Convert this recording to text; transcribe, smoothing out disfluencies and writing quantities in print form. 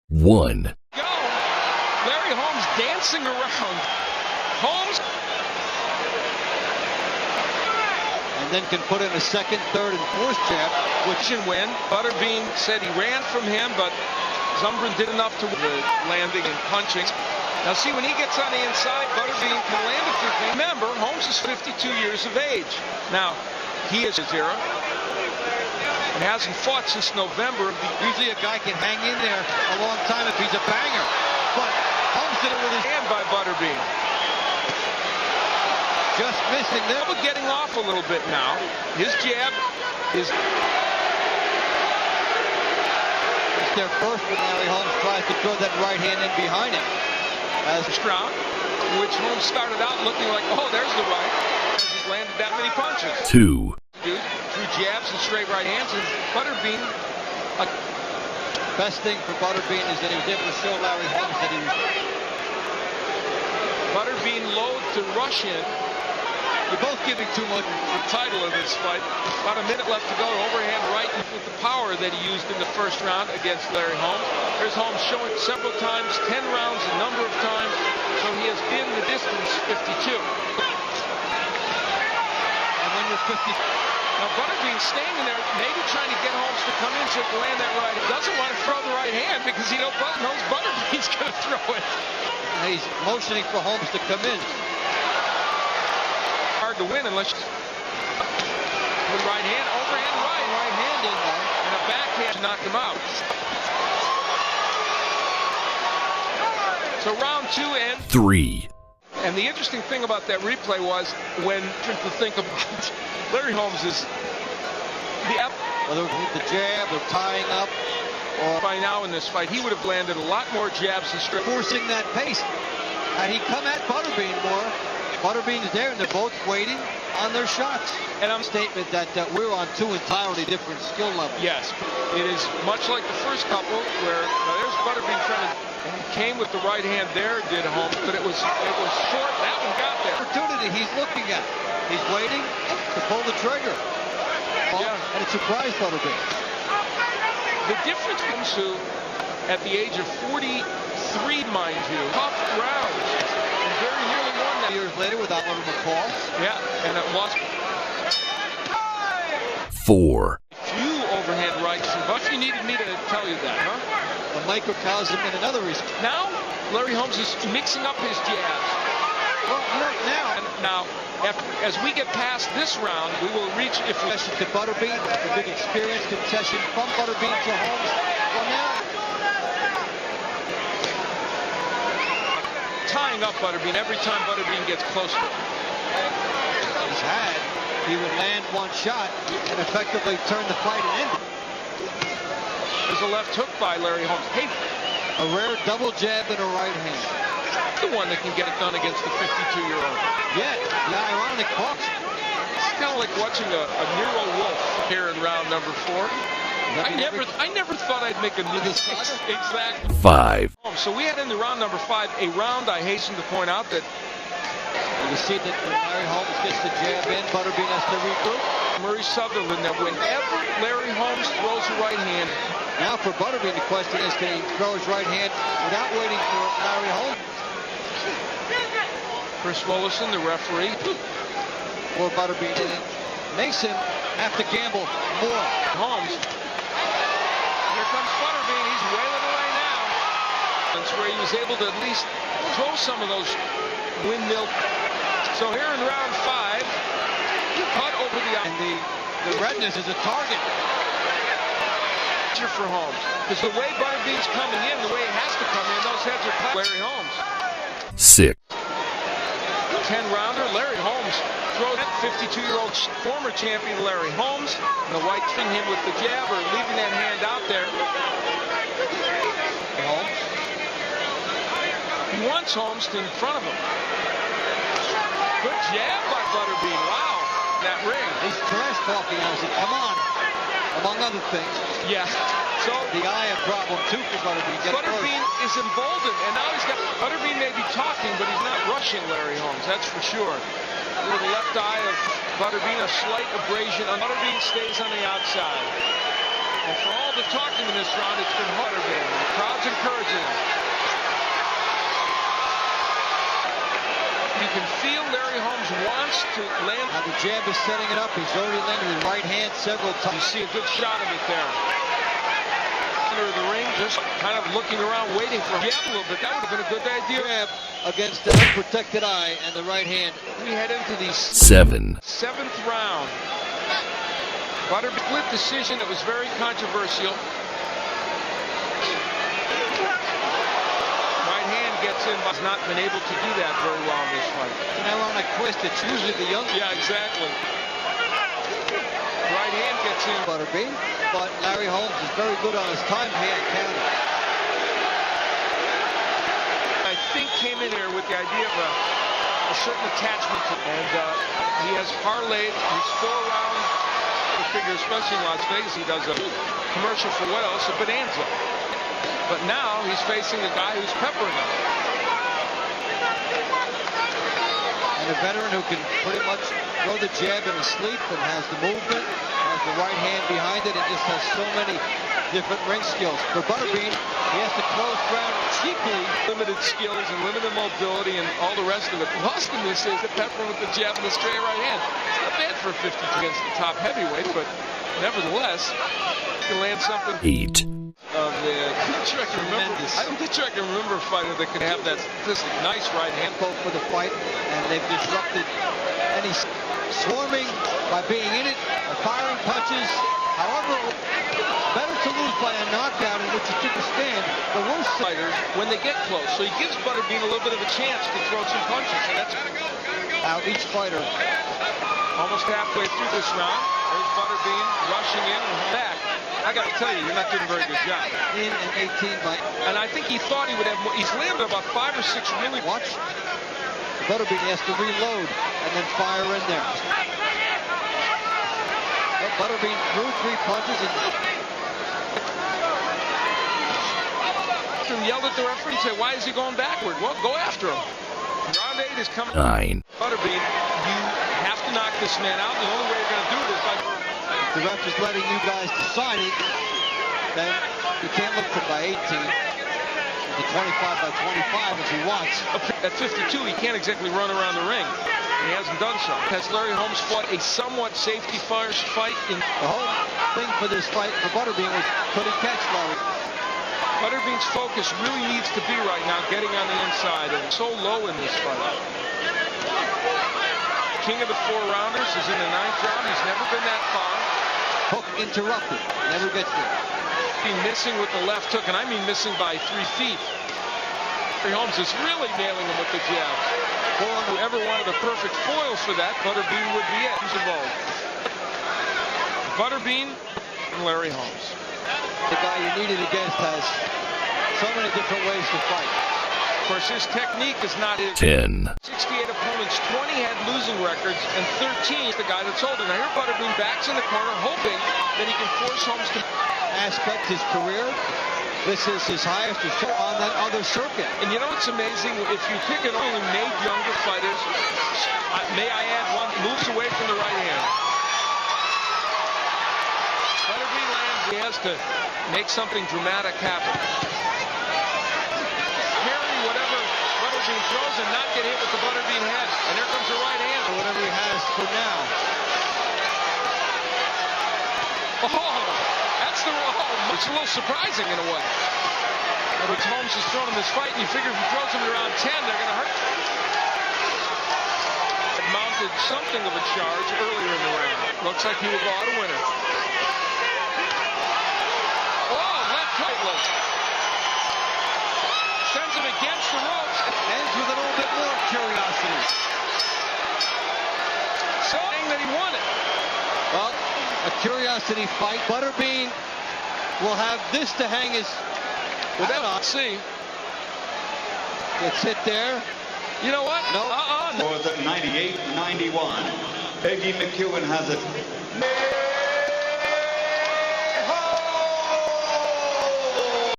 1. Go! Larry Holmes dancing around. Holmes. And then can put in a second, third, and fourth jab. Which can win. Butterbean said he ran from him, but Zumbrin did enough to the landing and punching. Now see, when he gets on the inside, Butterbean can land a few things. Remember, Holmes is 52 years of age. Now, he is his era. And hasn't fought since November. Usually a guy can hang in there a long time if he's a banger. But Holmes did it with his hand by Butterbean. Just missing there. But getting off a little bit now. His jab is... It's their first when Larry Holmes tries to throw that right hand in behind him. As round, which Holmes started out looking like, oh, there's the right. He's landed that many punches. 2. Dude, through jabs and straight right hands, and Butterbean. Best thing for Butterbean is that he was able to show Larry Holmes that he was... Butterbean loath to rush in. You're both giving too much the title of this fight. About a minute left to go. Overhand right with the power that he used in the first round against Larry Holmes. There's Holmes showing several times, 10 rounds a number of times. So he has been the distance 52. And when you're 50... Now Butterbean's standing there, maybe trying to get Holmes to come in so he can land that right. He doesn't want to throw the right hand because he knows Butterbean's going to throw it. And he's motioning for Holmes to come in. Hard to win unless you... With right hand, overhand right. Right hand in there. And a backhand knocked him out. So round 2 and 3. And the interesting thing about that replay was when to think about Larry Holmes is whether it's the jab or tying up, or by now in this fight he would have landed a lot more jabs and strips. Forcing that pace. Had he come at Butterbean more, Butterbean's there and they're both waiting on their shots. And I'm statement that we're on 2 entirely different skill levels. Yes, it is much like the first couple where there's Butterbean trying to came with the right hand there, did Holmes, but it was short. That one got there. Opportunity he's looking at. He's waiting to pull the trigger. Yeah. And it surprised Butterbean. The difference comes to at the age of 43, mind you, tough rounds, and very nearly won that. Years later without one of them call. Yeah, and it lost. 4. Few overhand rights from Buff. You needed me to tell you that, huh? The microcosm in another reason. Now, Larry Holmes is mixing up his jabs. Well, now. And now, as we get past this round, we will reach if we... To Butterbean, a big experience concession from Butterbean to Holmes. Well, now. Tying up Butterbean every time Butterbean gets close to him. He's had. He would land one shot and effectively turn the fight and end it. There's a left hook by Larry Holmes. Hey, a rare double jab and a right hand. The one that can get it done against the 52-year-old. Yeah, ironic box. It's kind of like watching a Nero Wolf here in round number 4. I never thought I'd make a exactly 5. So we had in the round number 5 a round. I hasten to point out that you see that when Larry Holmes gets the jab in, Butterbean has to regroup. Murray Sutherland, that whenever Larry Holmes throws a right hand. Now for Butterbean, the question is, can he throw his right hand without waiting for Larry Holmes? Chris Mollison, the referee. Or Butterbean makes him have to gamble more. Holmes. Here comes Butterbean. He's wailing away now. That's where he was able to at least throw some of those windmill. So here in round 5, cut over the... And the redness is a target. For Holmes. Because the way Butterbean's coming in, the way it has to come in, those heads are cut. Larry Holmes. 6. 10-rounder, Larry Holmes throws at 52-year-old former champion Larry Holmes. And the white thing him with the jab or leaving that hand out there. Holmes. He wants Holmes in front of him. Good jab by Butterbean. Wow. That ring. He's trash talking now. He come on. Among other things. Yeah. So the eye of problem too for Butterbean. Butterbean is emboldened, and now he's got Butterbean may be talking, but he's not rushing Larry Holmes. That's for sure. With the left eye of Butterbean, a slight abrasion. Butterbean stays on the outside. And for all the talking in this round, it's been Butterbean. The crowd's encouraging him. You can feel Larry Holmes wants to land. Now the jab is setting it up. He's already landed his right hand several times. You see a good shot of it there. Center of the ring, just kind of looking around, waiting for him a little bit. That would have been a good idea. Jab against the unprotected eye and the right hand. We head into the 7. seventh round. Butterbean split decision. It was very controversial. Right hand gets in, but has not been able to do that very well in this fight. An ironic twist. It's usually the young. Yeah, exactly. Right hand gets in. Butterbean, but Larry Holmes is very good on his time hand counter. I think came in here with the idea of a certain attachment to, and he has parlayed his 4-round figure, especially in Las Vegas. He does a commercial for what else? A bonanza. But now he's facing a guy who's peppering him. And a veteran who can pretty much throw the jab in his sleep and has the movement, has the right hand behind it, and just has so many different ring skills. For Butterbean, he has to close ground cheaply. Limited skills and limited mobility and all the rest of it. Lost in this is the pepper with the jab and the straight right hand. It's not bad for a 52 against the top heavyweight, but nevertheless, you can land something. 8. I'm not sure I can remember. I'm not sure I can remember a fighter that could have that statistic. Nice right hand. Both for the fight, and they've disrupted any swarming by being in it, or firing punches. However, better to lose by a knockout in which you took a stand. The worst Fighters when they get close. So he gives Butterbean a little bit of a chance to throw some punches. And that's out each fighter. Almost halfway through this round. There's Butterbean rushing in and back. I got to tell you, you're not doing a very good job. In and 18 by. And I think he thought he would have more. He's landed about 5 or 6 really. Watch. Butterbean has to reload and then fire in there. Well, Butterbean threw 3 punches and yelled at the referee and said, "Why is he going backward?" Well, go after him. Round 8 is coming. 9. Butterbean, you have to knock this man out. The only way you're going to do it is by. The ref is letting you guys decide it. Then you can't look for by 18. The 25 by 25 if he wants. At 52, he can't exactly run around the ring. He hasn't done so. Has Larry Holmes fought a somewhat safety first fight in. The whole thing for this fight for Butterbean was could he catch Larry? Butterbean's focus really needs to be right now getting on the inside, and so low in this fight. King of the 4-rounders is in the 9th round. He's never been that far. Hook interrupted. Never gets there. He's missing with the left hook, and I mean missing by 3 feet. Larry Holmes is really nailing him with the jabs. Whoever wanted a perfect foil for that, Butterbean would be it. He's involved. Butterbean and Larry Holmes. The guy you needed against has so many different ways to fight. Of course, his technique is not his. 10. 68 opponents, 20 had losing records, and 13 is the guy that's holding. Now here Butterbean backs in the corner, hoping that he can force Holmes to aspect his career. This is his highest result on that other circuit. And you know what's amazing? If you pick an only made younger fighters, may I add one, moves away from the right hand. Butterbean lands, he has to make something dramatic happen. Carry whatever Butterbean throws and not get hit with the Butterbean head. And there comes the right hand. Or whatever he has for now. Oh, that's the oh, it's a little surprising in a way. Which Holmes has thrown in this fight, and you figure if he throws him around 10, they're going to hurt. Mounted something of a charge earlier in the round. Looks like he will go out a winner. Oh, left hook. Sends him against the ropes. Ends with a little bit more curiosity. Saying that he won it. Well, a curiosity fight. Butterbean will have this to hang his. Well, let's see. Gets hit there. You know what? No. No. For the 98-91, Peggy McEwen has it.